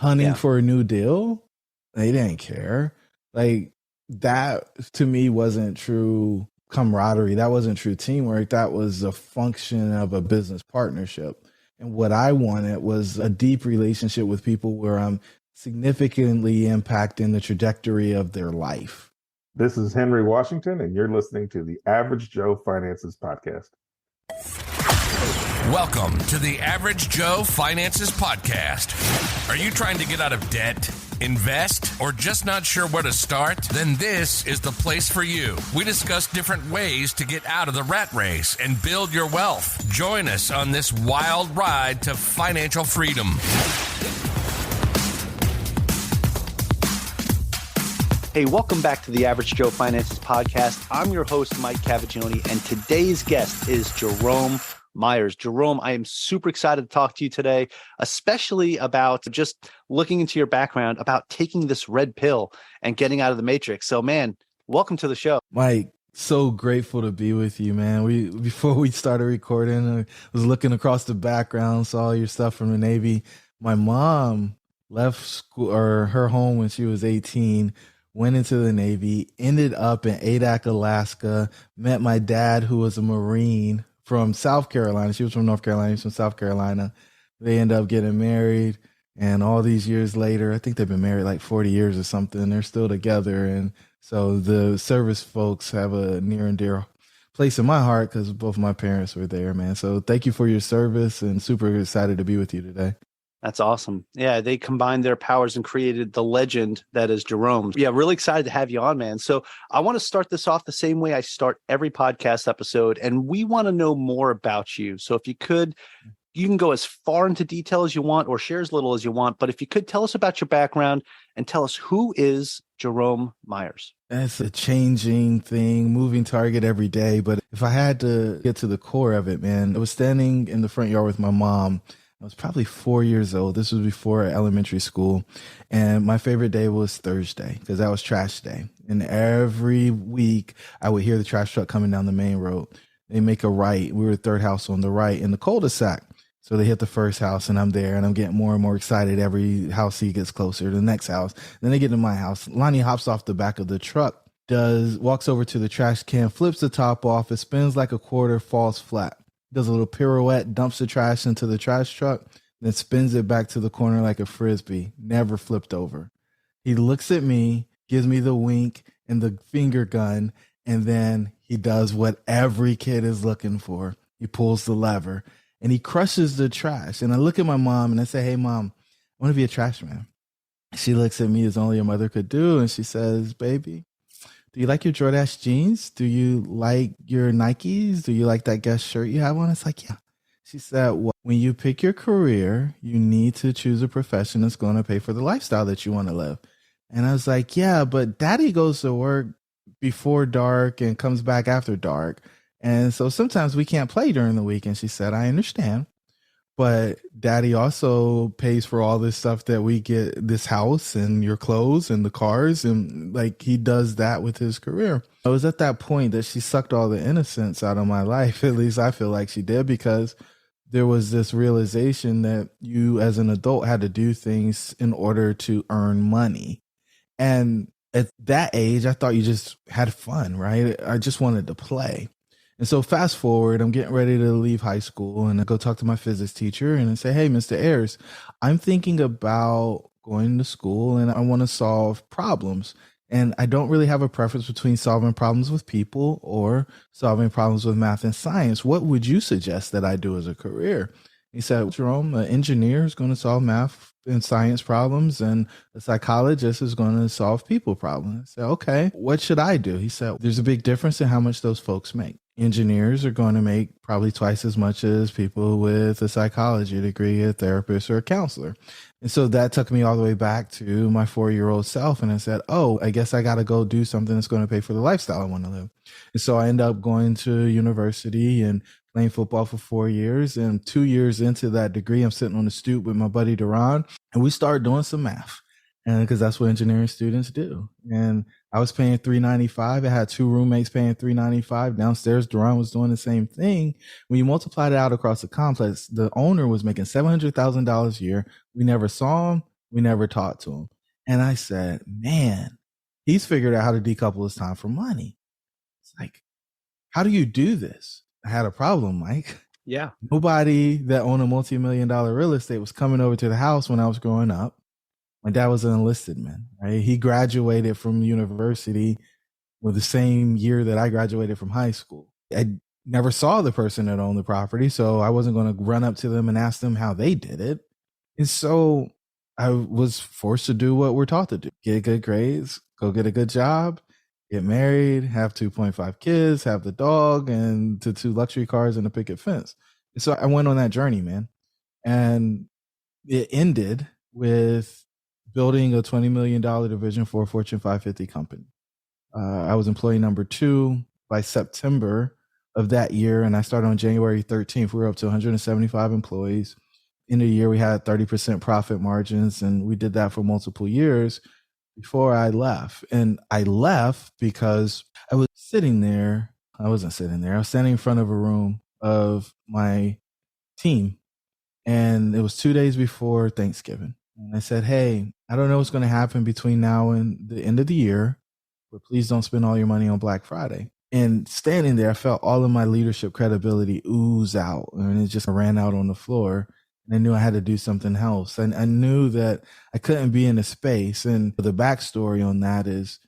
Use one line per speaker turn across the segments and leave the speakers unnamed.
hunting
Yeah.
for a new deal. They didn't care. Like that to me wasn't true camaraderie. That wasn't true teamwork. That was a function of a business partnership. And what I wanted was a deep relationship with people where I'm significantly impacting the trajectory of their life.
This is Henry Washington, and you're listening to the Average Joe Finances Podcast.
Welcome to the Average Joe Finances Podcast. Are you trying to get out of debt, invest, or just not sure where to start? Then this is the place for you. We discuss different ways to get out of the rat race and build your wealth. Join us on this wild ride to financial freedom.
Hey, welcome back to the Average Joe Finances Podcast. I'm your host, Mike Cavaggioni, and today's guest is Jerome Myers. Jerome, I am super excited to talk to you today, especially about just looking into your background about taking this red pill and getting out of the matrix. So, man, welcome to the show.
Mike, so grateful to be with you, man. Before we started recording, I was looking across the background, saw your stuff from the Navy. My mom left school or her home when she was 18, went into the Navy, ended up in Adak, Alaska, met my dad, who was a Marine from South Carolina. She was from North Carolina. He was from South Carolina. They end up getting married. And all these years later, I think they've been married like 40 years or something. They're still together. And so the service folks have a near and dear place in my heart because both my parents were there, man. So thank you for your service and super excited to be with you today.
That's awesome. Yeah, they combined their powers and created the legend that is Jerome. Yeah, really excited to have you on, man. So I want to start this off the same way I start every podcast episode, and we want to know more about you. So if you could, you can go as far into detail as you want or share as little as you want, but if you could tell us about your background and tell us who is Jerome Myers.
That's a changing thing, moving target every day. But if I had to get to the core of it, man, I was standing in the front yard with my mom. I was probably 4 years old. This was before elementary school. And my favorite day was Thursday because that was trash day. And every week I would hear the trash truck coming down the main road. They make a right. We were the third house on the right in the cul-de-sac. So they hit the first house and I'm there and I'm getting more and more excited. Every house he gets closer to the next house. Then they get to my house. Lonnie hops off the back of the truck, walks over to the trash can, flips the top off. It spins like a quarter, falls flat. Does a little pirouette, dumps the trash into the trash truck, then spins it back to the corner like a Frisbee, never flipped over. He looks at me, gives me the wink and the finger gun, and then he does what every kid is looking for. He pulls the lever and he crushes the trash. And I look at my mom and I say, "Hey, Mom, I want to be a trash man." She looks at me as only a mother could do. And she says, "Baby, do you like your Jordache jeans? Do you like your Nikes? Do you like that Guess shirt you have on?" It's like, yeah. She said, "Well, when you pick your career, you need to choose a profession that's going to pay for the lifestyle that you want to live." And I was like, "Yeah, but Daddy goes to work before dark and comes back after dark. And so sometimes we can't play during the week." And she said, "I understand. But Daddy also pays for all this stuff that we get, this house and your clothes and the cars. And like he does that with his career." It was at that point that she sucked all the innocence out of my life. At least I feel like she did, because there was this realization that you as an adult had to do things in order to earn money. And at that age, I thought you just had fun, right? I just wanted to play. And so fast forward, I'm getting ready to leave high school and I go talk to my physics teacher and I say, "Hey, Mr. Ayers, I'm thinking about going to school and I want to solve problems. And I don't really have a preference between solving problems with people or solving problems with math and science. What would you suggest that I do as a career?" He said, "Jerome, an engineer is going to solve math and science problems and a psychologist is going to solve people problems." I said, "Okay, what should I do?" He said, "There's a big difference in how much those folks make. Engineers are going to make probably twice as much as people with a psychology degree, a therapist, or a counselor." And so that took me all the way back to my 4-year-old self. And I said, "Oh, I guess I got to go do something that's going to pay for the lifestyle I want to live." And so I ended up going to university and playing football for 4 years. And 2 years into that degree, I'm sitting on the stoop with my buddy Duran, and we started doing some math. And because that's what engineering students do. And I was paying $395. I had 2 roommates paying $395. Downstairs, Duran was doing the same thing. When you multiply it out across the complex, the owner was making $700,000 a year. We never saw him. We never talked to him. And I said, man, he's figured out how to decouple his time from money. It's like, how do you do this? I had a problem, Mike.
Yeah.
Nobody that owned a multi-million-dollar real estate was coming over to the house when I was growing up. My dad was an enlisted man, right? He graduated from university with the same year that I graduated from high school. I never saw the person that owned the property, so I wasn't going to run up to them and ask them how they did it. And so I was forced to do what we're taught to do. Get good grades, go get a good job, get married, have 2.5 kids, have the dog, and the 2 luxury cars and a picket fence. And so I went on that journey, man. And it ended with building a $20 million division for a Fortune 550 company. I was employee number 2 by September of that year, and I started on January 13th. We were up to 175 employees. In the year, we had 30% profit margins, and we did that for multiple years before I left. And I left because I was sitting there. I wasn't sitting there. I was standing in front of a room of my team, and it was 2 days before Thanksgiving. And I said, hey, I don't know what's going to happen between now and the end of the year, but please don't spend all your money on Black Friday. And standing there, I felt all of my leadership credibility ooze out, and it just ran out on the floor. And I knew I had to do something else. And I knew that I couldn't be in a space. And the backstory on that is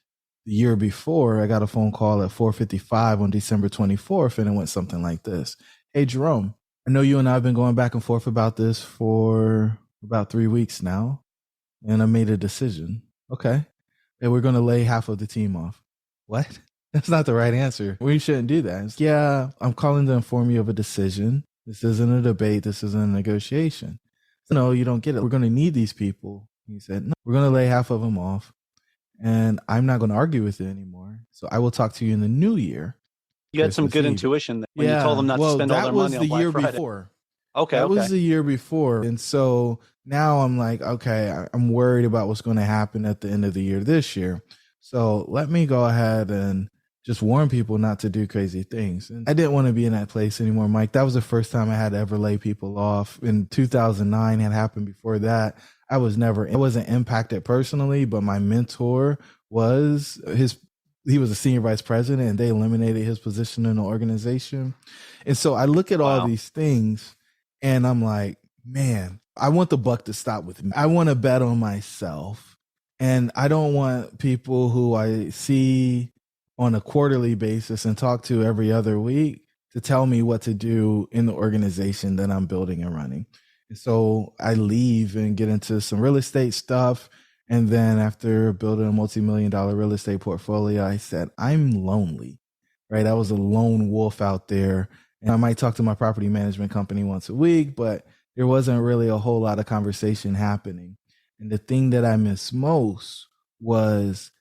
the year before, I got a phone call at 4:55 on December 24th, and it went something like this. Hey, Jerome, I know you and I have been going back and forth about this for about 3 weeks now, and I made a decision. Okay. And we're going to lay half of the team off. What? That's not the right answer. We shouldn't do that. It's, yeah, I'm calling to inform you of a decision. This isn't a debate. This isn't a negotiation. No, you don't get it. We're going to need these people. He said, no, we're going to lay half of them off, and I'm not going to argue with it anymore. So I will talk to you in the new year.
You had some good intuition when you told them not to spend all their money on Black Friday.
That was the year before.
Okay.
That was the year before. And so now I'm like, okay, I'm worried about what's going to happen at the end of the year this year. So let me go ahead and just warn people not to do crazy things. And I didn't want to be in that place anymore, Mike. That was the first time I had to ever lay people off. In 2009 had happened before that. I wasn't impacted personally, but my mentor was he was a senior vice president, and they eliminated his position in the organization. And so I look at all these things, and I'm like, man, I want the buck to stop with me. I want to bet on myself. And I don't want people who I see on a quarterly basis and talk to every other week to tell me what to do in the organization that I'm building and running. And so I leave and get into some real estate stuff. And then after building a multi-million-dollar real estate portfolio, I said, I'm lonely, right? I was a lone wolf out there. And I might talk to my property management company once a week, but there wasn't really a whole lot of conversation happening. And the thing that I miss most was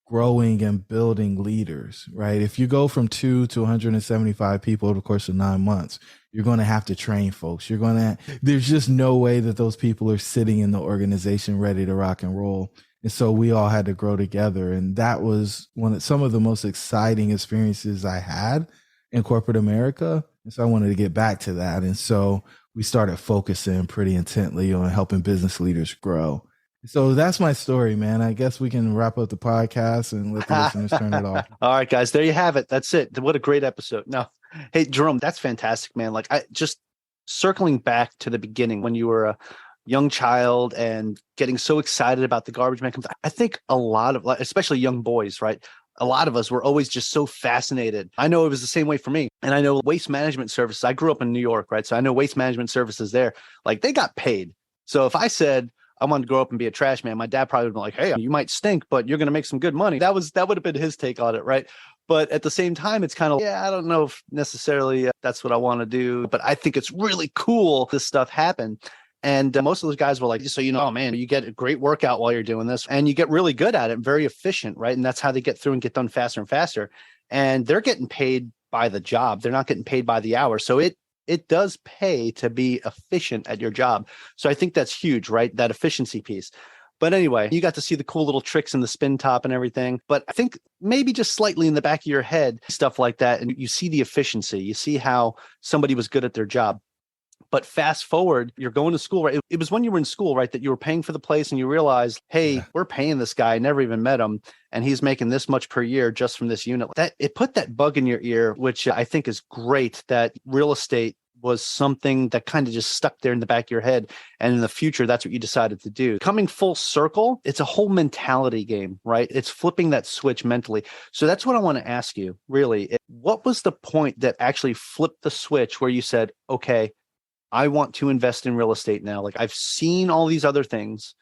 growing and building leaders, right? If you go from 2 to 175 people over the course of 9 months, you're going to have to train folks. There's just no way that those people are sitting in the organization ready to rock and roll. And so we all had to grow together. And that was some of the most exciting experiences I had in corporate America. And so I wanted to get back to that. And so we started focusing pretty intently on helping business leaders grow. So that's my story, man. I guess we can wrap up the podcast and let the listeners turn it off.
All right, guys, there you have it. That's it. What a great episode. No, hey, Jerome, that's fantastic, man. Like, I just circling back to the beginning when you were a young child and getting so excited about the garbage man. I think a lot of, especially young boys, right? A lot of us were always just so fascinated. I know it was the same way for me. And I know waste management services. I grew up in New York, right? So I know waste management services there. Like, they got paid. So if I said I wanted to grow up and be a trash man, my dad probably would be like, hey, you might stink, but you're going to make some good money. That would have been his take on it, right? But at the same time, it's kind of, I don't know if necessarily that's what I want to do, but I think it's really cool this stuff happened. And most of those guys were like, so, oh man, you get a great workout while you're doing this and you get really good at it, very efficient, right? And that's how they get through and get done faster and faster. And they're getting paid by the job. They're not getting paid by the hour. So it does pay to be efficient at your job. So I think that's huge, right? That efficiency piece. But anyway, you got to see the cool little tricks in the spin top and everything. But I think maybe just slightly in the back of your head, stuff like that. And you see the efficiency. You see how somebody was good at their job. But fast forward, you're going to school, right? It was when you were in school, right, that you were paying for the place and you realized, hey, we're paying this guy. I never even met him. And he's making this much per year just from this unit. That it put that bug in your ear, which I think is great, that real estate was something that kind of just stuck there in the back of your head. And in the future, that's what you decided to do. Coming full circle, it's a whole mentality game, right? It's flipping that switch mentally. So that's what I want to ask you, really. What was the point that actually flipped the switch where you said, okay, I want to invest in real estate now? Like, I've seen all these other things.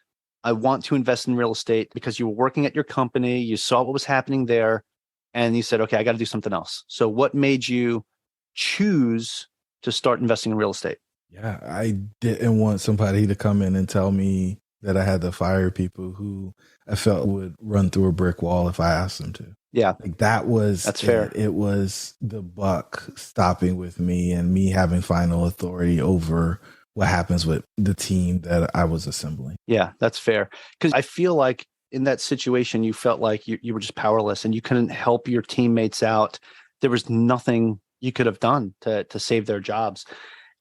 I want to invest in real estate, because you were working at your company, you saw what was happening there, and you said, okay, I got to do something else. So what made you choose to start investing in real estate?
Yeah, I didn't want somebody to come in and tell me that I had to fire people who I felt would run through a brick wall if I asked them to.
Yeah.
Like that's
fair.
It was the buck stopping with me and me having final authority over what happens with the team that I was assembling.
Yeah, that's fair. Because I feel like in that situation, you felt like you were just powerless and you couldn't help your teammates out. There was nothing you could have done to save their jobs.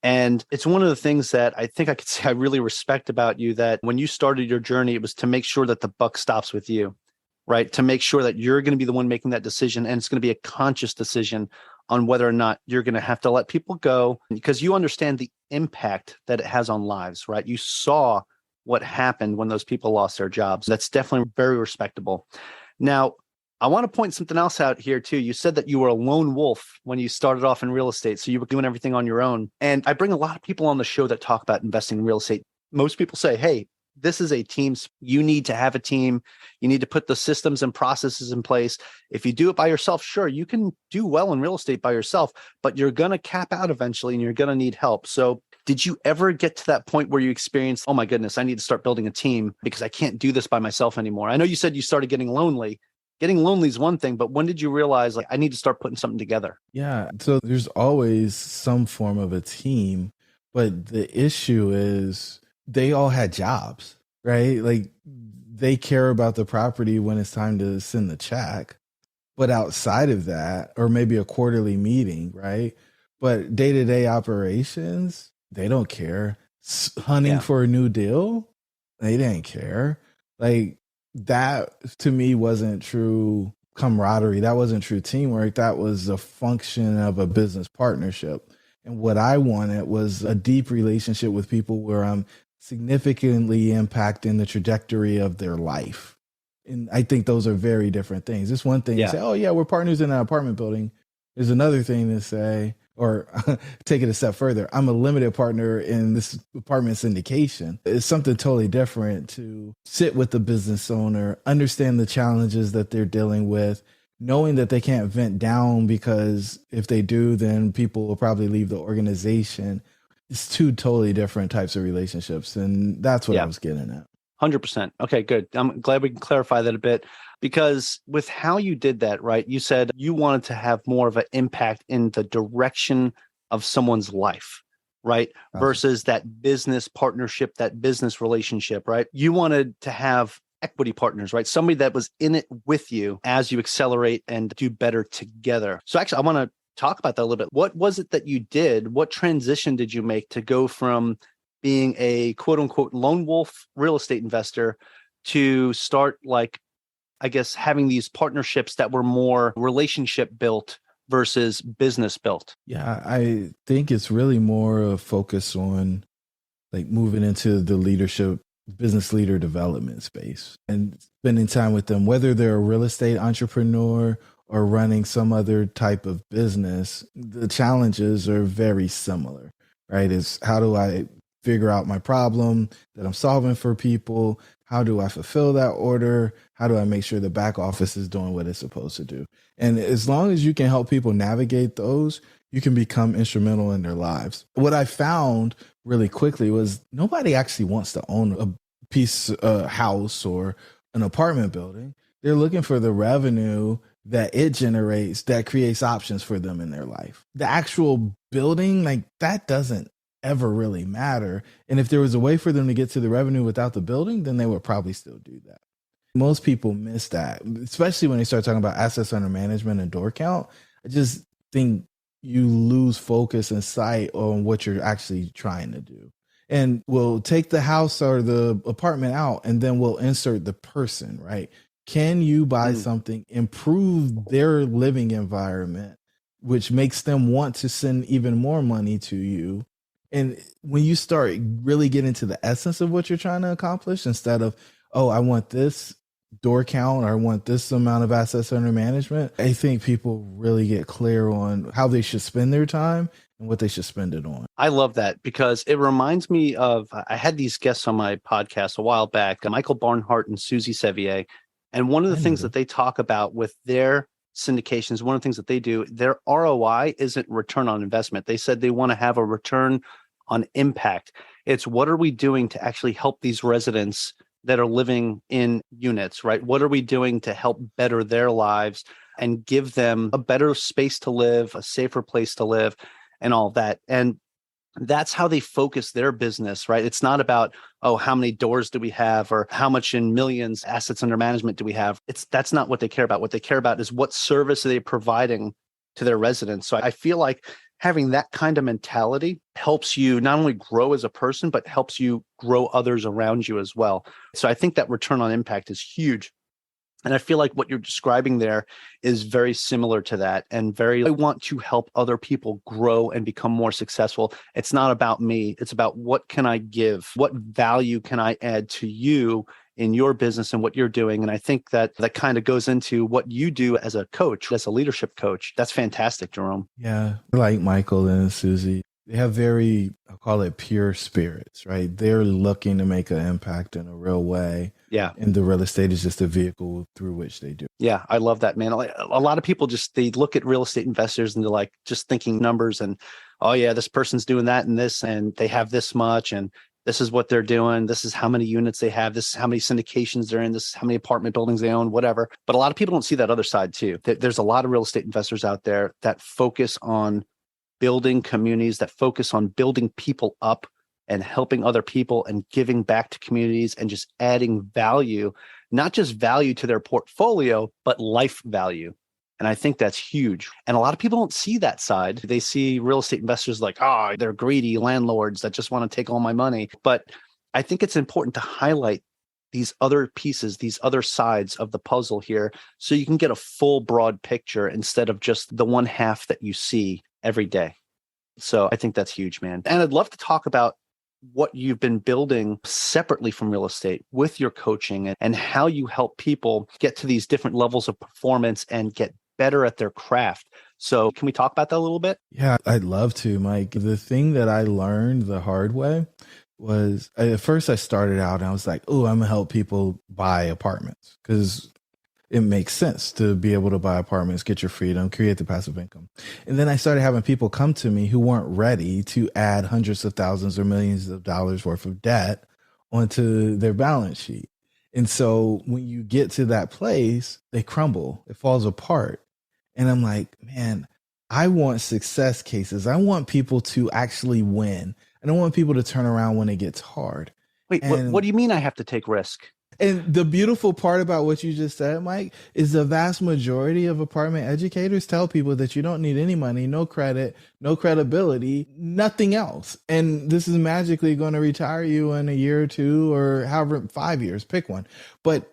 And it's one of the things that I think I could say I really respect about you, that when you started your journey, it was to make sure that the buck stops with you, right? To make sure that you're going to be the one making that decision. And it's going to be a conscious decision on whether or not you're going to have to let people go, because you understand the impact that it has on lives, right? You saw what happened when those people lost their jobs. That's definitely very respectable. Now, I want to point something else out here too. You said that you were a lone wolf when you started off in real estate. So you were doing everything on your own. And I bring a lot of people on the show that talk about investing in real estate. Most people say, hey, this is a team. You need to have a team. You need to put the systems and processes in place. If you do it by yourself, sure, you can do well in real estate by yourself, but you're going to cap out eventually and you're going to need help. So did you ever get to that point where you experienced, oh my goodness, I need to start building a team because I can't do this by myself anymore? I know you said you started getting lonely. Getting lonely is one thing, but when did you realize, like, I need to start putting something together?
Yeah. So there's always some form of a team, but the issue is they all had jobs, right? Like, they care about the property when it's time to send the check, but outside of that, or maybe a quarterly meeting, right? But day-to-day operations, they don't care. Hunting for a new deal, they didn't care. Like, that to me wasn't true camaraderie. That wasn't true teamwork. That was a function of a business partnership. And what I wanted was a deep relationship with people where I'm significantly impacting the trajectory of their life. And I think those are very different things. It's one thing to say, oh yeah, we're partners in an apartment building. There's another thing to say, or take it a step further, I'm a limited partner in this apartment syndication. It's something totally different to sit with the business owner, understand the challenges that they're dealing with, knowing that they can't vent down because if they do, then people will probably leave the organization. It's two totally different types of relationships. And that's what I was getting at.
100%. Okay, good. I'm glad we can clarify that a bit, because with how you did that, right? You said you wanted to have more of an impact in the direction of someone's life, right? Versus that business partnership, that business relationship, right? You wanted to have equity partners, right? Somebody that was in it with you as you accelerate and do better together. So actually, I want to talk about that a little bit. What was it that you did? What transition did you make to go from being a quote unquote lone wolf real estate investor to start, like, I guess, having these partnerships that were more relationship built versus business built?
Yeah, I think it's really more a focus on like moving into the leadership, business leader development space and spending time with them, whether they're a real estate entrepreneur or running some other type of business. The challenges are very similar, right? It's how do I figure out my problem that I'm solving for people? How do I fulfill that order? How do I make sure the back office is doing what it's supposed to do? And as long as you can help people navigate those, you can become instrumental in their lives. What I found really quickly was nobody actually wants to own a piece of house or an apartment building. They're looking for the revenue that it generates that creates options for them in their life. The actual building, like, that doesn't ever really matter. And if there was a way for them to get to the revenue without the building, then they would probably still do that. Most people miss that, especially when they start talking about assets under management and door count. I just think you lose focus and sight on what you're actually trying to do. And we'll take the house or the apartment out, and then we'll insert the person, right? Can you buy something, improve their living environment, which makes them want to send even more money to you? And when you start really getting to the essence of what you're trying to accomplish, instead of, oh, I want this door count or I want this amount of assets under management, I think people really get clear on how they should spend their time and what they should spend it on.
I love that because it reminds me of, I had these guests on my podcast a while back, Michael Barnhart and Susie Sevier. And one of the things that they talk about with their syndications, one of the things that they do, their ROI isn't return on investment. They said they want to have a return on impact. It's what are we doing to actually help these residents that are living in units, right? What are we doing to help better their lives and give them a better space to live, a safer place to live, and all that? And that's how they focus their business, right? It's not about, oh, how many doors do we have or how much in millions assets under management do we have? That's not what they care about. What they care about is what service are they providing to their residents. So I feel like having that kind of mentality helps you not only grow as a person, but helps you grow others around you as well. So I think that return on impact is huge. And I feel like what you're describing there is very similar to that and I want to help other people grow and become more successful. It's not about me. It's about what can I give? What value can I add to you in your business and what you're doing? And I think that kind of goes into what you do as a coach, as a leadership coach. That's fantastic, Jerome.
Yeah. Like Michael and Susie, they have very, I'll call it pure spirits, right? They're looking to make an impact in a real way.
Yeah.
And the real estate is just a vehicle through which they do.
Yeah. I love that, man. A lot of people they look at real estate investors and they're like just thinking numbers and, oh yeah, this person's doing that and this, and they have this much, and this is what they're doing. This is how many units they have. This is how many syndications they're in. This is how many apartment buildings they own, whatever. But a lot of people don't see that other side too. There's a lot of real estate investors out there that focus on building communities, that focus on building people up and helping other people and giving back to communities and just adding value, not just value to their portfolio, but life value. And I think that's huge. And a lot of people don't see that side. They see real estate investors like, oh, they're greedy landlords that just want to take all my money. But I think it's important to highlight these other pieces, these other sides of the puzzle here, so you can get a full broad picture instead of just the one half that you see every day. So I think that's huge, man. And I'd love to talk about what you've been building separately from real estate with your coaching and how you help people get to these different levels of performance and get better at their craft. So can we talk about that a little bit?
Yeah, I'd love to, Mike. The thing that I learned the hard way was at first I started out and I was like, oh, I'm going to help people buy apartments because it makes sense to be able to buy apartments, get your freedom, create the passive income. And then I started having people come to me who weren't ready to add hundreds of thousands or millions of dollars worth of debt onto their balance sheet. And so when you get to that place, they crumble, it falls apart. And I'm like, man, I want success cases. I want people to actually win. I don't want people to turn around when it gets hard.
Wait, what do you mean I have to take risk?
And the beautiful part about what you just said, Mike, is the vast majority of apartment educators tell people that you don't need any money, no credit, no credibility, nothing else. And this is magically going to retire you in a year or two or however, 5 years, pick one. But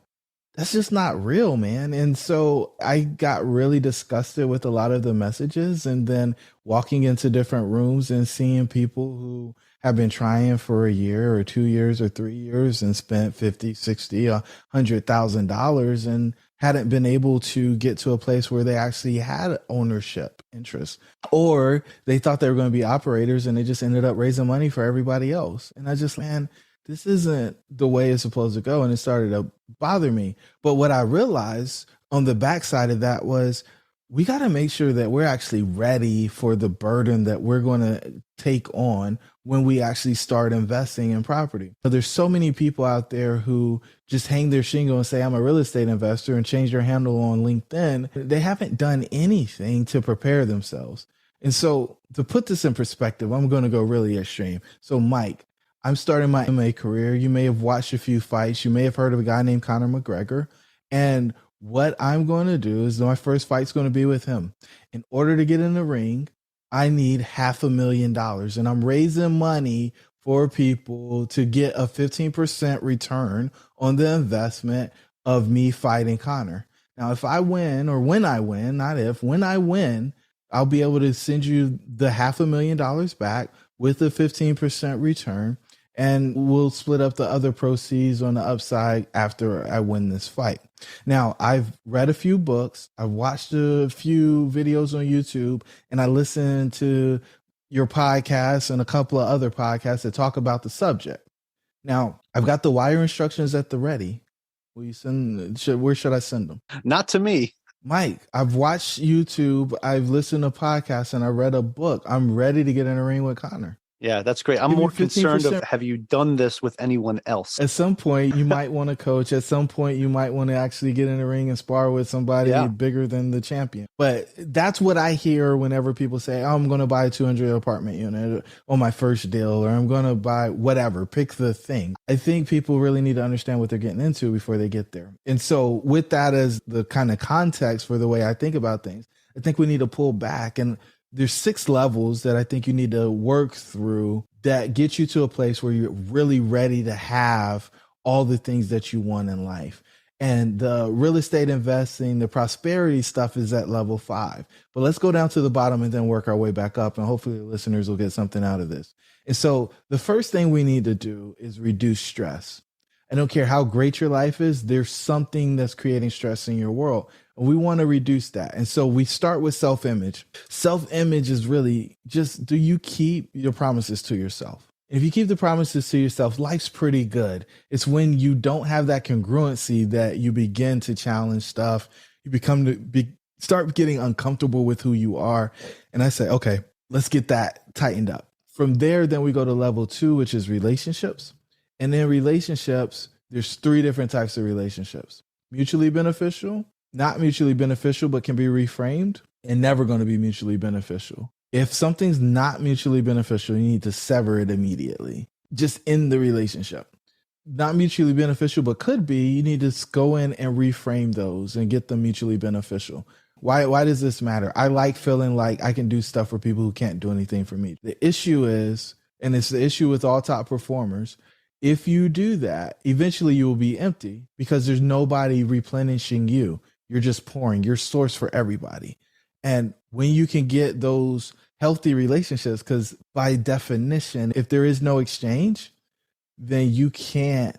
that's just not real, man. And so I got really disgusted with a lot of the messages, and then walking into different rooms and seeing people who have been trying for a year or 2 years or 3 years and spent $50, $60, $100,000 and hadn't been able to get to a place where they actually had ownership interest, or they thought they were going to be operators and they just ended up raising money for everybody else. And I just, man, this isn't the way it's supposed to go. And it started to bother me. But what I realized on the backside of that was we got to make sure that we're actually ready for the burden that we're going to take on when we actually start investing in property. But there's so many people out there who just hang their shingle and say, I'm a real estate investor, and change their handle on LinkedIn. They haven't done anything to prepare themselves. And so to put this in perspective, I'm going to go really extreme. So Mike, I'm starting my MMA career. You may have watched a few fights. You may have heard of a guy named Conor McGregor. And what I'm going to do is my first fight's going to be with him. In order to get in the ring, I need $500,000 and I'm raising money for people to get a 15% return on the investment of me fighting Connor. Now, if I win, or when I win, not if, when I win, I'll be able to send you the $500,000 back with a 15% return. And we'll split up the other proceeds on the upside after I win this fight. Now, I've read a few books, I've watched a few videos on YouTube, and I listened to your podcast and a couple of other podcasts that talk about the subject. Now, I've got the wire instructions at the ready. Will you where should I send them?
Not to me.
Mike, I've watched YouTube, I've listened to podcasts, and I read a book. I'm ready to get in a ring with Connor.
Yeah, that's great. I'm more concerned of, have you done this with anyone else?
At some point, you might want to coach. At some point, you might want to actually get in the ring and spar with somebody bigger than the champion. But that's what I hear whenever people say, oh, I'm going to buy a 200 apartment unit on my first deal, or I'm going to buy whatever, pick the thing. I think people really need to understand what they're getting into before they get there. And so with that as the kind of context for the way I think about things, I think we need to pull back. And there's 6 levels that I think you need to work through that get you to a place where you're really ready to have all the things that you want in life. And the real estate investing, the prosperity stuff is at level 5. But let's go down to the bottom and then work our way back up. And hopefully the listeners will get something out of this. And so the first thing we need to do is reduce stress. I don't care how great your life is, there's something that's creating stress in your world. And we want to reduce that. And so we start with self-image. Self-image is really just, do you keep your promises to yourself? If you keep the promises to yourself, life's pretty good. It's when you don't have that congruency that you begin to challenge stuff. You start getting uncomfortable with who you are. And I say, okay, let's get that tightened up. From there, then we go to level 2, which is relationships. And in relationships, there's 3 different types of relationships. Mutually beneficial, not mutually beneficial, but can be reframed, and never going to be mutually beneficial. If something's not mutually beneficial, you need to sever it immediately, just in the relationship. Not mutually beneficial, but could be, you need to go in and reframe those and get them mutually beneficial. Why does this matter? I like feeling like I can do stuff for people who can't do anything for me. The issue is, and it's the issue with all top performers, if you do that, eventually you will be empty because there's nobody replenishing you. You're just pouring, you're source for everybody. And when you can get those healthy relationships, because by definition, if there is no exchange, then you can't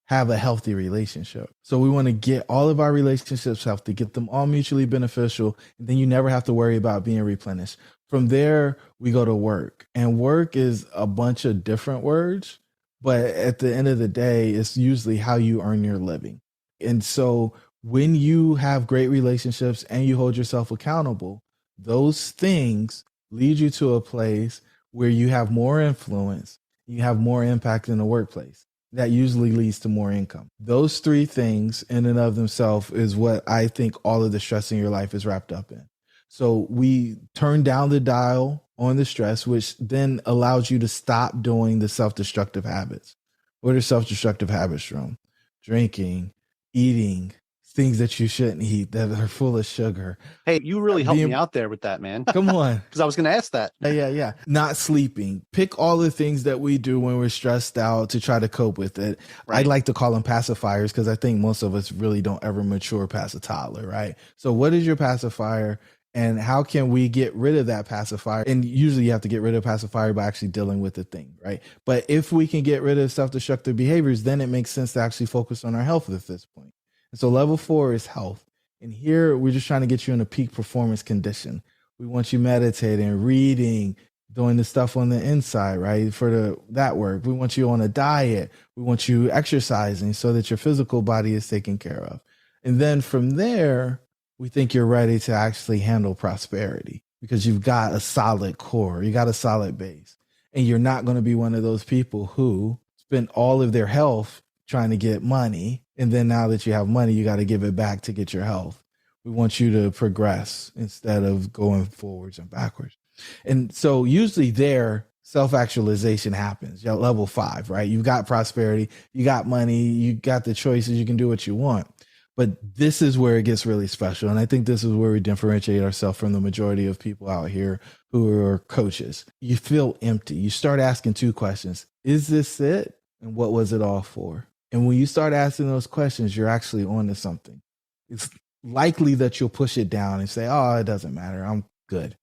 have a healthy relationship. So we want to get all of our relationships healthy, get them all mutually beneficial, and then you never have to worry about being replenished. From there, we go to work. And work is a bunch of different words, but at the end of the day, it's usually how you earn your living. And so when you have great relationships and you hold yourself accountable, those things lead you to a place where you have more influence, you have more impact in the workplace. That usually leads to more income. Those 3 things in and of themselves is what I think all of the stress in your life is wrapped up in. So we turn down the dial on the stress, which then allows you to stop doing the self-destructive habits. What are self-destructive habits, Jerome? Drinking, eating, things that you shouldn't eat that are full of sugar.
Hey, you really helped me out there with that, man.
Come on.
Because I was going to ask that.
Yeah. Not sleeping. Pick all the things that we do when we're stressed out to try to cope with it. Right. I'd like to call them pacifiers because I think most of us really don't ever mature past a toddler, right? So what is your pacifier? And how can we get rid of that pacifier? And usually you have to get rid of pacifier by actually dealing with the thing, right? But if we can get rid of self-destructive behaviors, then it makes sense to actually focus on our health at this point. And so level 4 is health. And here we're just trying to get you in a peak performance condition. We want you meditating, reading, doing the stuff on the inside, right? For that work. We want you on a diet. We want you exercising so that your physical body is taken care of. And then from there, we think you're ready to actually handle prosperity because you've got a solid core, you got a solid base, and you're not going to be one of those people who spend all of their health trying to get money. And then now that you have money, you got to give it back to get your health. We want you to progress instead of going forwards and backwards. And so usually there, self-actualization happens. You're at level 5, right? You've got prosperity, you got money, you got the choices, you can do what you want. But this is where it gets really special. And I think this is where we differentiate ourselves from the majority of people out here who are coaches. You feel empty. You start asking 2 questions. Is this it? And what was it all for? And when you start asking those questions, you're actually on to something. It's likely that you'll push it down and say, oh, it doesn't matter. I'm good.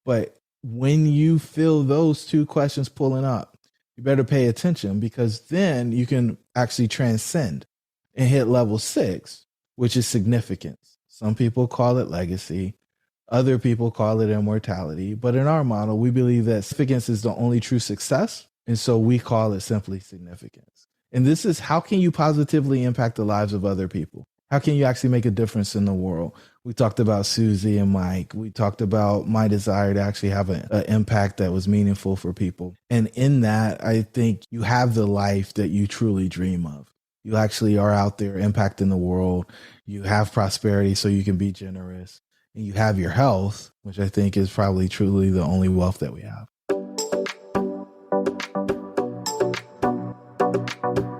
But when you feel those 2 questions pulling up, you better pay attention, because then you can actually transcend and hit level 6, which is significance. Some people call it legacy. Other people call it immortality. But in our model, we believe that significance is the only true success. And so we call it simply significance. And this is, how can you positively impact the lives of other people? How can you actually make a difference in the world? We talked about Susie and Mike. We talked about my desire to actually have an impact that was meaningful for people. And in that, I think you have the life that you truly dream of. You actually are out there impacting the world. You have prosperity so you can be generous. And you have your health, which I think is probably truly the only wealth that we have.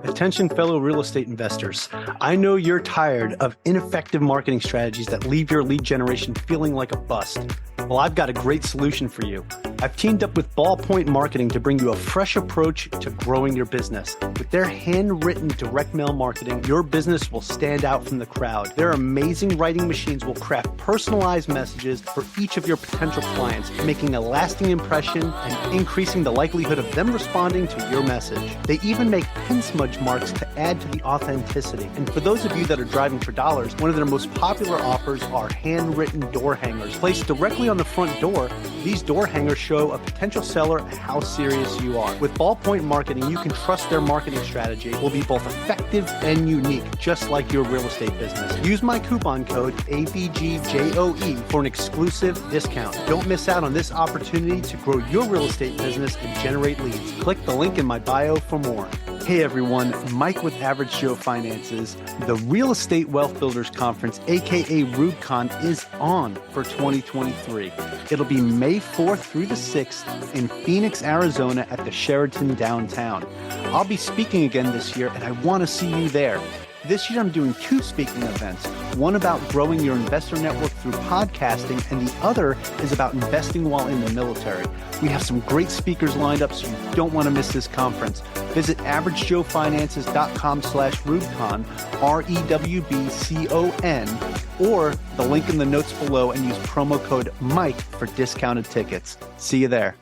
Attention, fellow real estate investors. I know you're tired of ineffective marketing strategies that leave your lead generation feeling like a bust. Well, I've got a great solution for you. I've teamed up with Ballpoint Marketing to bring you a fresh approach to growing your business. With their handwritten direct mail marketing, your business will stand out from the crowd. Their amazing writing machines will craft personalized messages for each of your potential clients, making a lasting impression and increasing the likelihood of them responding to your message. They even make pen smudge marks to add to the authenticity. And for those of you that are driving for dollars, one of their most popular offers are handwritten door hangers. Placed directly on the front door, these door hangers show a potential seller how serious you are. With Ballpoint Marketing, you can trust their marketing strategy will be both effective and unique, just like your real estate business. Use my coupon code ABGJOE for an exclusive discount. Don't miss out on this opportunity to grow your real estate business and generate leads. Click the link in my bio for more. Hey everyone, Mike with Average Joe Finances. The Real Estate Wealth Builders Conference, aka RubeCon, is on for 2023. It'll be May 4th through the 6th in Phoenix, Arizona at the Sheraton downtown. I'll be speaking again this year, and I want to see you there. This year I'm doing 2 speaking events, one about growing your investor network through podcasting, and the other is about investing while in the military. We have some great speakers lined up, so you don't want to miss this conference. Visit averagejoefinances.com/RubeCon, REWBCON, or the link in the notes below, and use promo code Mike for discounted tickets. See you there.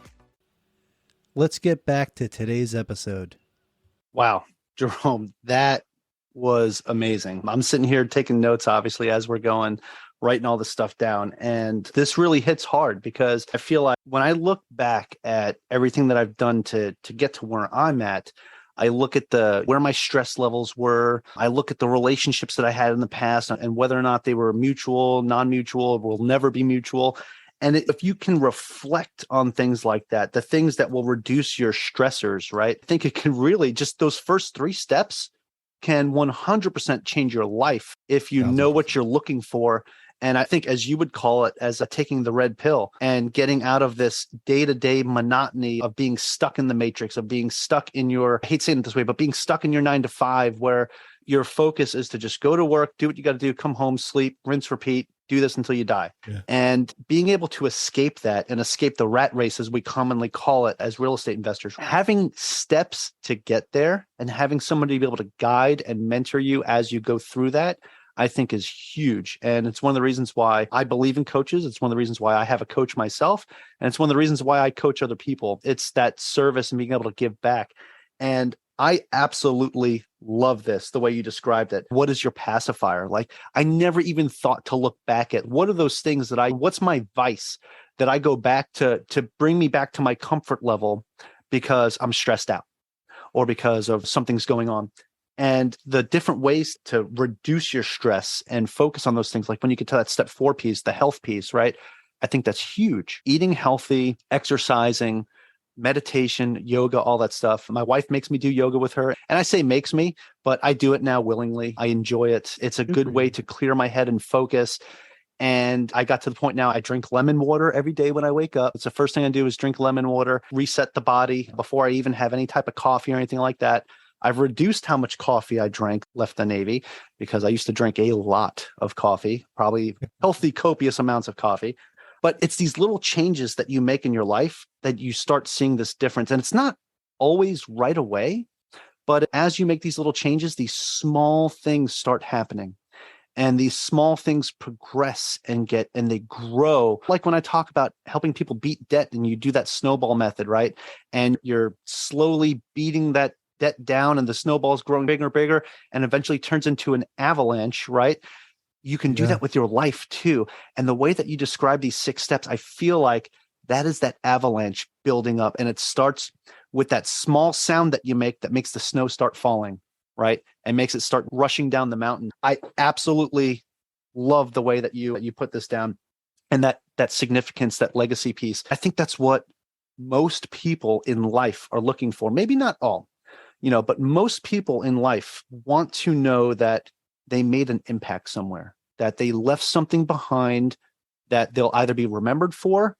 Let's get back to today's episode.
Wow, Jerome, that was amazing. I'm sitting here taking notes, obviously, as we're going, writing all this stuff down. And this really hits hard, because I feel like when I look back at everything that I've done to get to where I'm at, I look at where my stress levels were. I look at the relationships that I had in the past and whether or not they were mutual, non-mutual, will never be mutual. And if you can reflect on things like that, the things that will reduce your stressors, right? I think it can really, just those first 3 steps can 100% change your life if you know what you're looking for. And I think, as you would call it, as taking the red pill and getting out of this day-to-day monotony of being stuck in the matrix, of being stuck in your, I hate saying it this way, but being stuck in your 9 to 5, where your focus is to just go to work, do what you got to do, come home, sleep, rinse, repeat, do this until you die. Yeah. And being able to escape that and escape the rat race, as we commonly call it as real estate investors, having steps to get there and having somebody be able to guide and mentor you as you go through that, I think is huge. And it's one of the reasons why I believe in coaches. It's one of the reasons why I have a coach myself. And it's one of the reasons why I coach other people. It's that service and being able to give back. And I absolutely love this, the way you described it. What is your pacifier? Like, I never even thought to look back at what are those things what's my vice that I go back to bring me back to my comfort level because I'm stressed out or because of something's going on. And the different ways to reduce your stress and focus on those things, like when you get to that step 4 piece, the health piece, right? I think that's huge. Eating healthy, exercising, meditation, yoga, all that stuff. My wife makes me do yoga with her. And I say makes me, but I do it now willingly. I enjoy it. It's a good way to clear my head and focus. And I got to the point now I drink lemon water every day when I wake up. It's the first thing I do is drink lemon water, reset the body before I even have any type of coffee or anything like that. I've reduced how much coffee I drank, left the Navy, because I used to drink a lot of coffee, probably healthy, copious amounts of coffee. But it's these little changes that you make in your life that you start seeing this difference. And it's not always right away, but as you make these little changes, these small things start happening. And these small things progress and they grow. Like when I talk about helping people beat debt and you do that snowball method, right? And you're slowly beating that debt down and the snowball's growing bigger and bigger and eventually turns into an avalanche, right? You can do that with your life too. And the way that you describe these 6 steps, I feel like that is that avalanche building up. And it starts with that small sound that you make that makes the snow start falling, right? And makes it start rushing down the mountain. I absolutely love the way that you put this down and that significance, that legacy piece. I think that's what most people in life are looking for. Maybe not all, but most people in life want to know that they made an impact somewhere, that they left something behind that they'll either be remembered for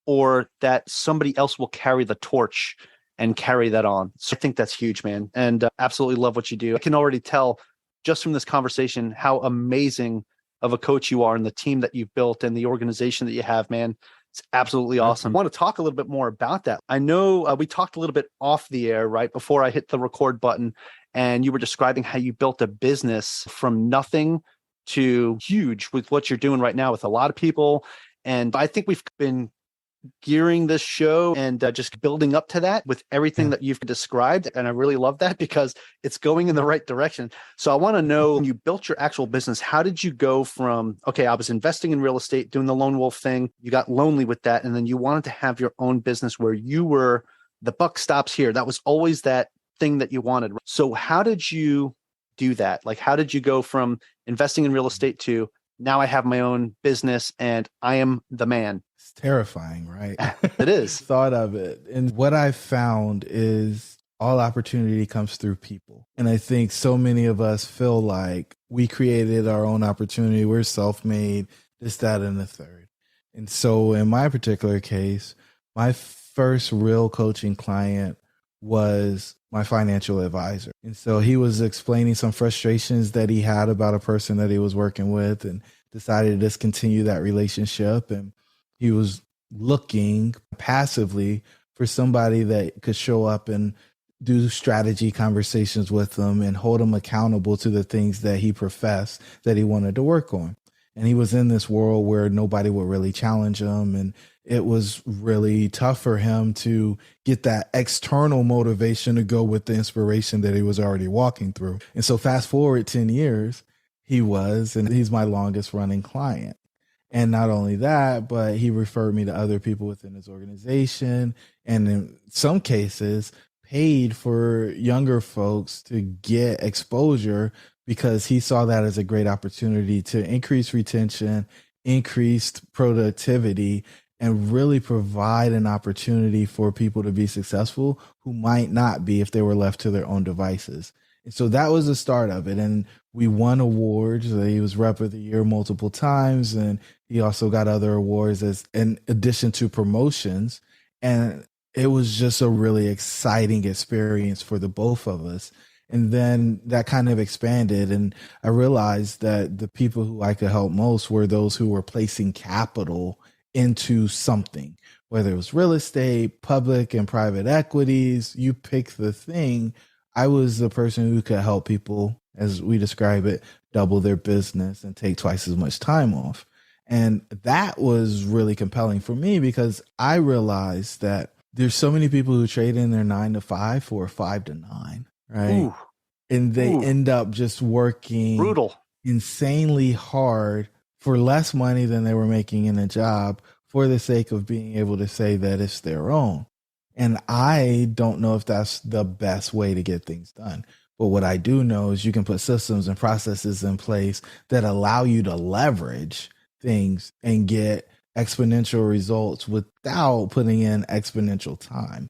or that somebody else will carry the torch and carry that on. So I think that's huge, man. And absolutely love what you do. I can already tell just from this conversation how amazing of a coach you are and the team that you've built and the organization that you have, man. It's absolutely awesome. I want to talk a little bit more about that. I know we talked a little bit off the air right before I hit the record button, and you were describing how you built a business from nothing to huge with what you're doing right now with a lot of people. And I think we've been gearing this show and just building up to that with everything that you've described. And I really love that because it's going in the right direction. So I want to know, when you built your actual business, how did you go from, okay, I was investing in real estate, doing the lone wolf thing. You got lonely with that. And then you wanted to have your own business where you were, the buck stops here. That was always that thing that you wanted. So how did you do that? Like, how did you go from investing in real estate to now I have my own business and I am the man?
It's terrifying, right?
It is.
Thought of it. And what I found is all opportunity comes through people. And I think so many of us feel like we created our own opportunity. We're self-made, this, that, and the third. And so in my particular case, my first real coaching client was my financial advisor. And so he was explaining some frustrations that he had about a person that he was working with and decided to discontinue that relationship. And he was looking passively for somebody that could show up and do strategy conversations with them and hold him accountable to the things that he professed that he wanted to work on. And he was in this world where nobody would really challenge him. And it was really tough for him to get that external motivation to go with the inspiration that he was already walking through. And so fast forward 10 years, and he's my longest running client. And not only that, but he referred me to other people within his organization. And in some cases, paid for younger folks to get exposure because he saw that as a great opportunity to increase retention, increased productivity, and really provide an opportunity for people to be successful who might not be if they were left to their own devices. And so that was the start of it. And we won awards. He was Rep of the Year multiple times. And he also got other awards as in addition to promotions. And it was just a really exciting experience for the both of us. And then that kind of expanded. And I realized that the people who I could help most were those who were placing capital into something, whether it was real estate, public and private equities, you pick the thing. I was the person who could help people, as we describe it, double their business and take twice as much time off. And that was really compelling for me because I realized that there's so many people who trade in their 9 to 5 for 5 to 9, right? Ooh. And they end up just working insanely hard for less money than they were making in a job for the sake of being able to say that it's their own. And I don't know if that's the best way to get things done. But what I do know is you can put systems and processes in place that allow you to leverage things and get exponential results without putting in exponential time.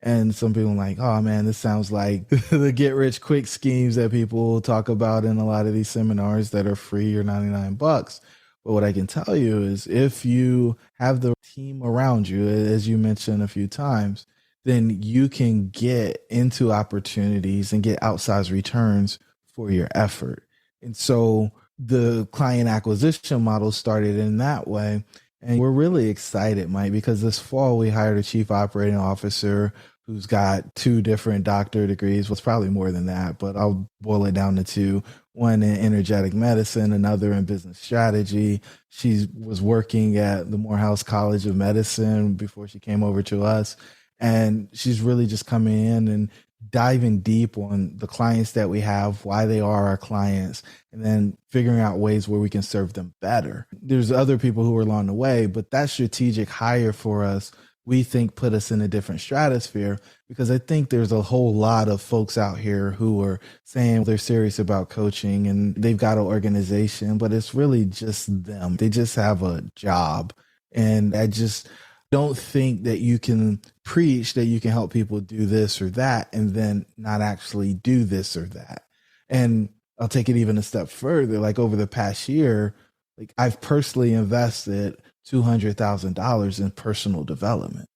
And some people are like, oh man, this sounds like the get rich quick schemes that people talk about in a lot of these seminars that are free or $99. But what I can tell you is if you have the team around you, as you mentioned a few times, then you can get into opportunities and get outsized returns for your effort. And so the client acquisition model started in that way. And we're really excited, Mike, because this fall we hired a chief operating officer who's got 2 different doctorate degrees. Well, it's probably more than that, but I'll boil it down to 2. One in energetic medicine, another in business strategy. She was working at the Morehouse College of Medicine before she came over to us. And she's really just coming in and diving deep on the clients that we have, why they are our clients, and then figuring out ways where we can serve them better. There's other people who are along the way, but that strategic hire for us, we think put us in a different stratosphere, because I think there's a whole lot of folks out here who are saying they're serious about coaching and they've got an organization, but it's really just them. They just have a job. And I just don't think that you can preach that you can help people do this or that and then not actually do this or that. And I'll take it even a step further. Like over the past year, like I've personally invested $200,000 in personal development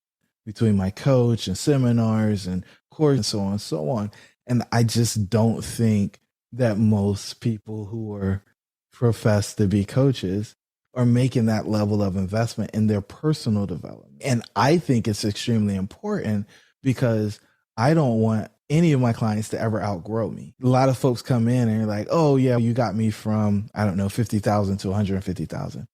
between my coach and seminars and course and so on and so on. And I just don't think that most people who are professed to be coaches are making that level of investment in their personal development. And I think it's extremely important because I don't want any of my clients to ever outgrow me. A lot of folks come in and you're like, oh yeah, you got me from, I don't know, 50,000 to 150,000.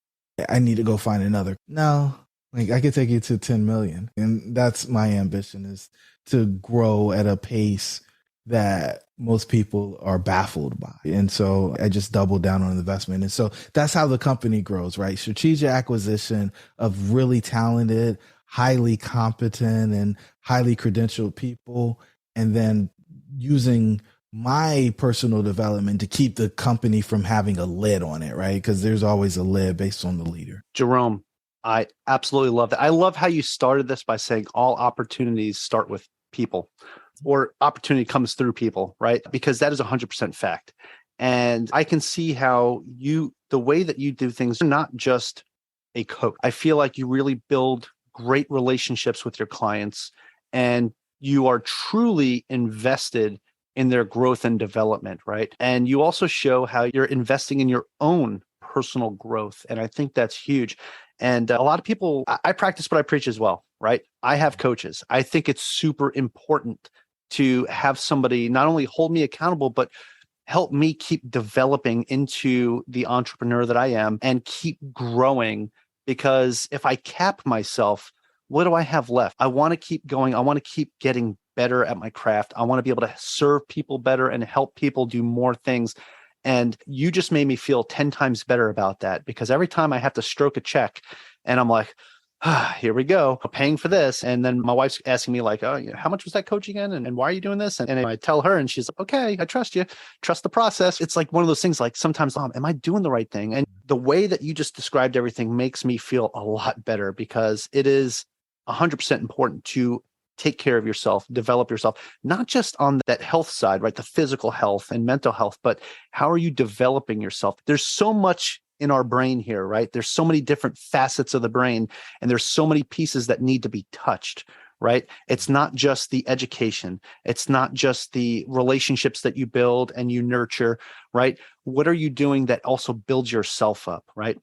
I need to go find another. No, like I could take you to 10 million. And that's my ambition, is to grow at a pace that most people are baffled by. And so I just doubled down on investment. And so that's how the company grows, right? Strategic acquisition of really talented, highly competent, and highly credentialed people. And then using my personal development to keep the company from having a lid on it, right? Because there's always a lid based on the leader.
Jerome, I absolutely love that. I love how you started this by saying all opportunities start with people, or opportunity comes through people, right? Because that is 100% fact. And I can see how the way that you do things, you're not just a coach. I feel like you really build great relationships with your clients, and you are truly invested in their growth and development, right? And you also show how you're investing in your own personal growth. And I think that's huge. And a lot of people, I practice what I preach as well, right? I have coaches. I think it's super important to have somebody not only hold me accountable, but help me keep developing into the entrepreneur that I am and keep growing. Because if I cap myself, what do I have left? I want to keep going. I want to keep getting better at my craft. I want to be able to serve people better and help people do more things. And you just made me feel 10 times better about that, because every time I have to stroke a check and I'm like, here we go, paying for this. And then my wife's asking me like, oh, how much was that coach again? And why are you doing this? And I tell her and she's like, okay, I trust you. Trust the process. It's like one of those things, like sometimes, am I doing the right thing? And the way that you just described everything makes me feel a lot better, because it is 100% important to take care of yourself, develop yourself, not just on that health side, right? The physical health and mental health, but how are you developing yourself? There's so much in our brain here, right? There's so many different facets of the brain, and there's so many pieces that need to be touched, right? It's not just the education. It's not just the relationships that you build and you nurture, right? What are you doing that also builds yourself up, right?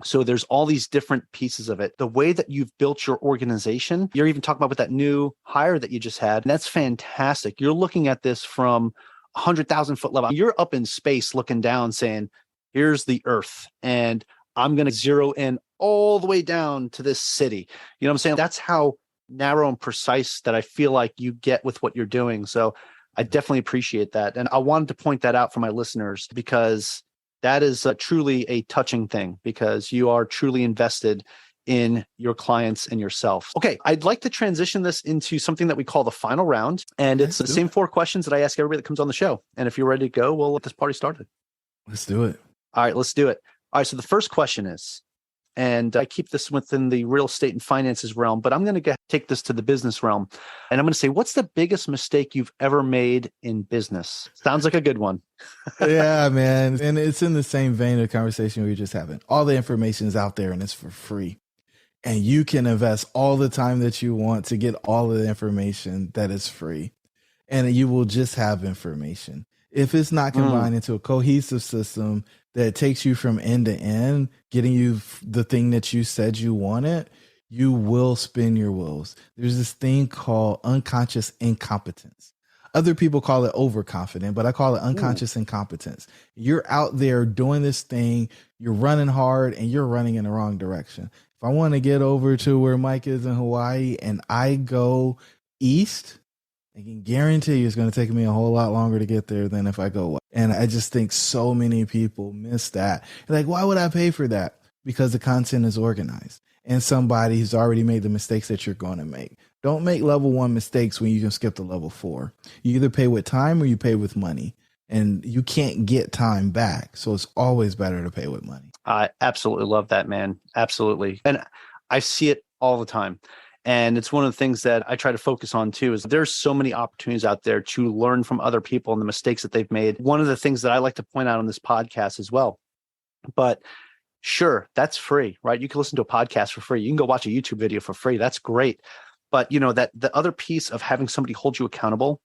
So there's all these different pieces of it. The way that you've built your organization, you're even talking about with that new hire that you just had, and that's fantastic. You're looking at this from 100,000 foot level. You're up in space looking down saying, here's the earth, and I'm going to zero in all the way down to this city. You know what I'm saying? That's how narrow and precise that I feel like you get with what you're doing. So I definitely appreciate that. And I wanted to point that out for my listeners, because that is truly a touching thing, because you are truly invested in your clients and yourself. Okay, I'd like to transition this into something that we call the final round. And it's the same 4 questions that I ask everybody that comes on the show. And if you're ready to go, we'll get this party started.
Let's do it.
All right, let's do it. All right, so the first question is, and I keep this within the real estate and finances realm, but I'm going to take this to the business realm. And I'm going to say, what's the biggest mistake you've ever made in business? Sounds like a good one.
Yeah, man. And it's in the same vein of the conversation we were just having. All the information is out there and it's for free. and you can invest all the time that you want to get all of the information that is free, and you will just have information. If it's not combined into a cohesive system that takes you from end to end, getting you the thing that you said you wanted, you will spin your wheels. There's this thing called unconscious incompetence. Other people call it overconfident, but I call it unconscious incompetence. You're out there doing this thing, you're running hard, and you're running in the wrong direction. If I want to get over to where Mike is in Hawaii and I go east, I can guarantee you it's going to take me a whole lot longer to get there than if I go west. And I just think so many people miss that. Like, why would I pay for that? Because the content is organized and somebody who's already made the mistakes that you're going to make. Don't make level 1 mistakes when you can skip to level 4. You either pay with time or you pay with money, and you can't get time back. So it's always better to pay with money.
I absolutely love that, man. Absolutely. And I see it all the time. And it's one of the things that I try to focus on too, is there's so many opportunities out there to learn from other people and the mistakes that they've made. One of the things that I like to point out on this podcast as well, but sure, that's free, right? You can listen to a podcast for free. You can go watch a YouTube video for free. That's great. But you know, that the other piece of having somebody hold you accountable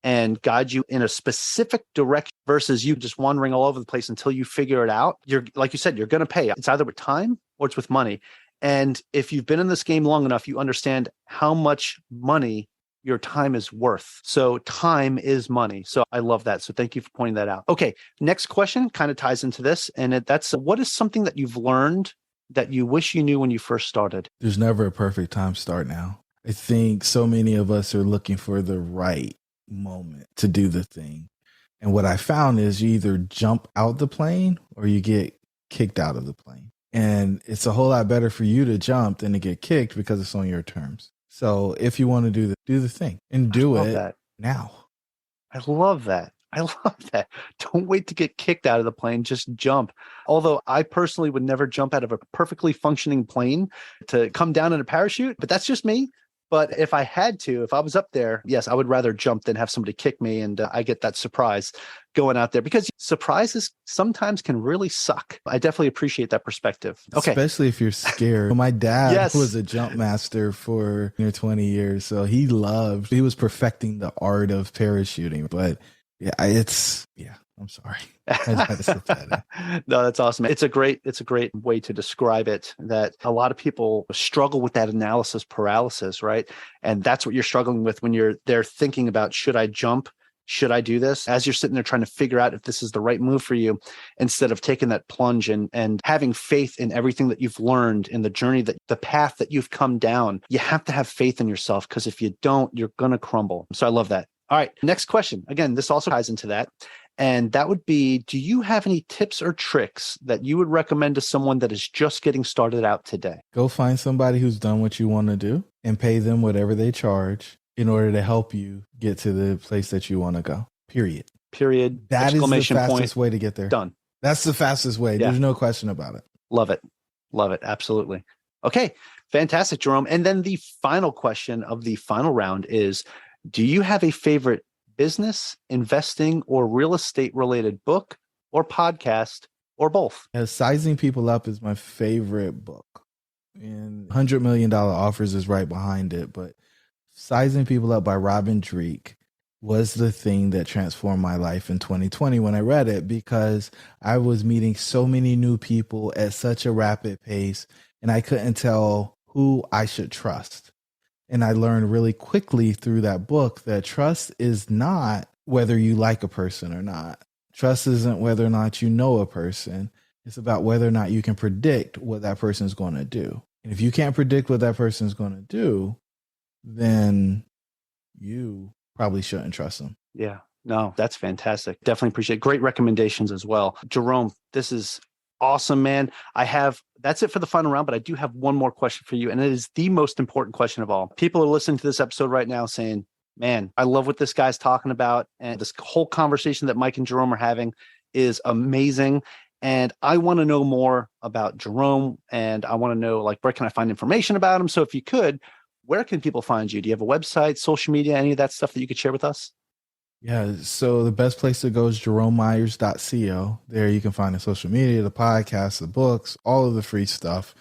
and guide you in a specific direction versus you just wandering all over the place until you figure it out. You're, like you said, you're going to pay. It's either with time or it's with money. And if you've been in this game long enough, you understand how much money your time is worth. So time is money. So I love that. So thank you for pointing that out. Okay. Next question kind of ties into this. And that's what is something that you've learned that you wish you knew when you first started?
There's never a perfect time to start now. I think so many of us are looking for the right moment to do the thing. And what I found is you either jump out the plane or you get kicked out of the plane. And it's a whole lot better for you to jump than to get kicked because it's on your terms. So if you want to do the thing and do it now.
I love that. I love that. Don't wait to get kicked out of the plane. Just jump. Although I personally would never jump out of a perfectly functioning plane to come down in a parachute, but that's just me. But if I had to, if I was up there, yes, I would rather jump than have somebody kick me. And I get that surprise going out there because surprises sometimes can really suck. I definitely appreciate that perspective. Okay.
Especially if you're scared. My dad was a jump master for near 20 years. So he was perfecting the art of parachuting. But I'm sorry. I had to slip that in.
No, that's awesome. It's a great way to describe it, that a lot of people struggle with that analysis paralysis, right? And that's what you're struggling with when you're there thinking about, should I jump? Should I do this? As you're sitting there trying to figure out if this is the right move for you, instead of taking that plunge and having faith in everything that you've learned in the journey, that the path that you've come down, you have to have faith in yourself, because if you don't, you're going to crumble. So I love that. All right. Next question. Again, this also ties into that. And that would be, do you have any tips or tricks that you would recommend to someone that is just getting started out today?
Go find somebody who's done what you want to do and pay them whatever they charge in order to help you get to the place that you want to go. Period.
That is the
fastest way to get there.
Done.
That's the fastest way. Yeah. There's no question about it.
Love it. Absolutely. Okay. Fantastic, Jerome. And then the final question of the final round is, do you have a favorite business, investing, or real estate related book or podcast, or both?
Sizing People Up is my favorite book. And $100 million Offers is right behind it. But Sizing People Up by Robin Dreeke was the thing that transformed my life in 2020 when I read it, because I was meeting so many new people at such a rapid pace, and I couldn't tell who I should trust. And I learned really quickly through that book that trust is not whether you like a person or not. Trust isn't whether or not you know a person. It's about whether or not you can predict what that person is going to do. And if you can't predict what that person is going to do, then you probably shouldn't trust them.
Yeah, no, that's fantastic. Definitely appreciate it. Great recommendations as well. Jerome, this is awesome, man. That's it for the final round, but I do have one more question for you. And it is the most important question of all. People are listening to this episode right now saying, man, I love what this guy's talking about. And this whole conversation that Mike and Jerome are having is amazing. And I want to know more about Jerome. And I want to know, like, where can I find information about him? So if you could, where can people find you? Do you have a website, social media, any of that stuff that you could share with us?
Yeah, so the best place to go is jeromemyers.co. There you can find the social media, the podcast, the books, all of the free stuff.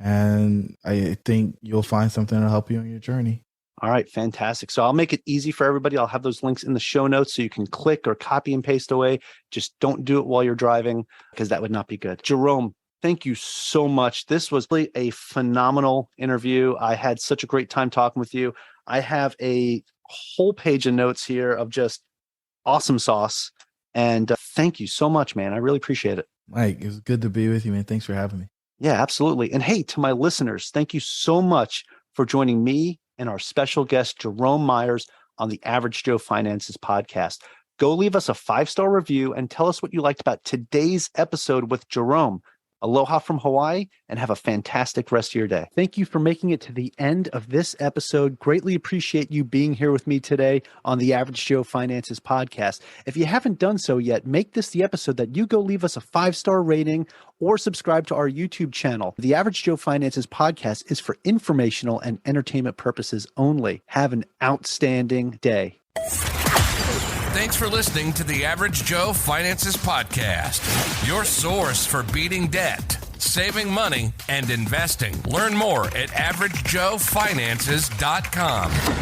And I think you'll find something that'll help you on your journey.
All right, fantastic. So I'll make it easy for everybody. I'll have those links in the show notes so you can click or copy and paste away. Just don't do it while you're driving because that would not be good. Jerome, thank you so much. This was really a phenomenal interview. I had such a great time talking with you. I have a whole page of notes here of just awesome sauce. And thank you so much, man. I really appreciate it.
Mike, it was good to be with you, man. Thanks for having me.
Yeah, absolutely. And hey, to my listeners, thank you so much for joining me and our special guest, Jerome Myers, on the Average Joe Finances podcast. Go leave us a 5-star review and tell us what you liked about today's episode with Jerome. Aloha from Hawaii, and have a fantastic rest of your day. Thank you for making it to the end of this episode. Greatly appreciate you being here with me today on the Average Joe Finances podcast. If you haven't done so yet, make this the episode that you go leave us a 5-star rating or subscribe to our YouTube channel. The Average Joe Finances podcast is for informational and entertainment purposes only. Have an outstanding day.
Thanks for listening to the Average Joe Finances Podcast, your source for beating debt, saving money, and investing. Learn more at averagejoefinances.com.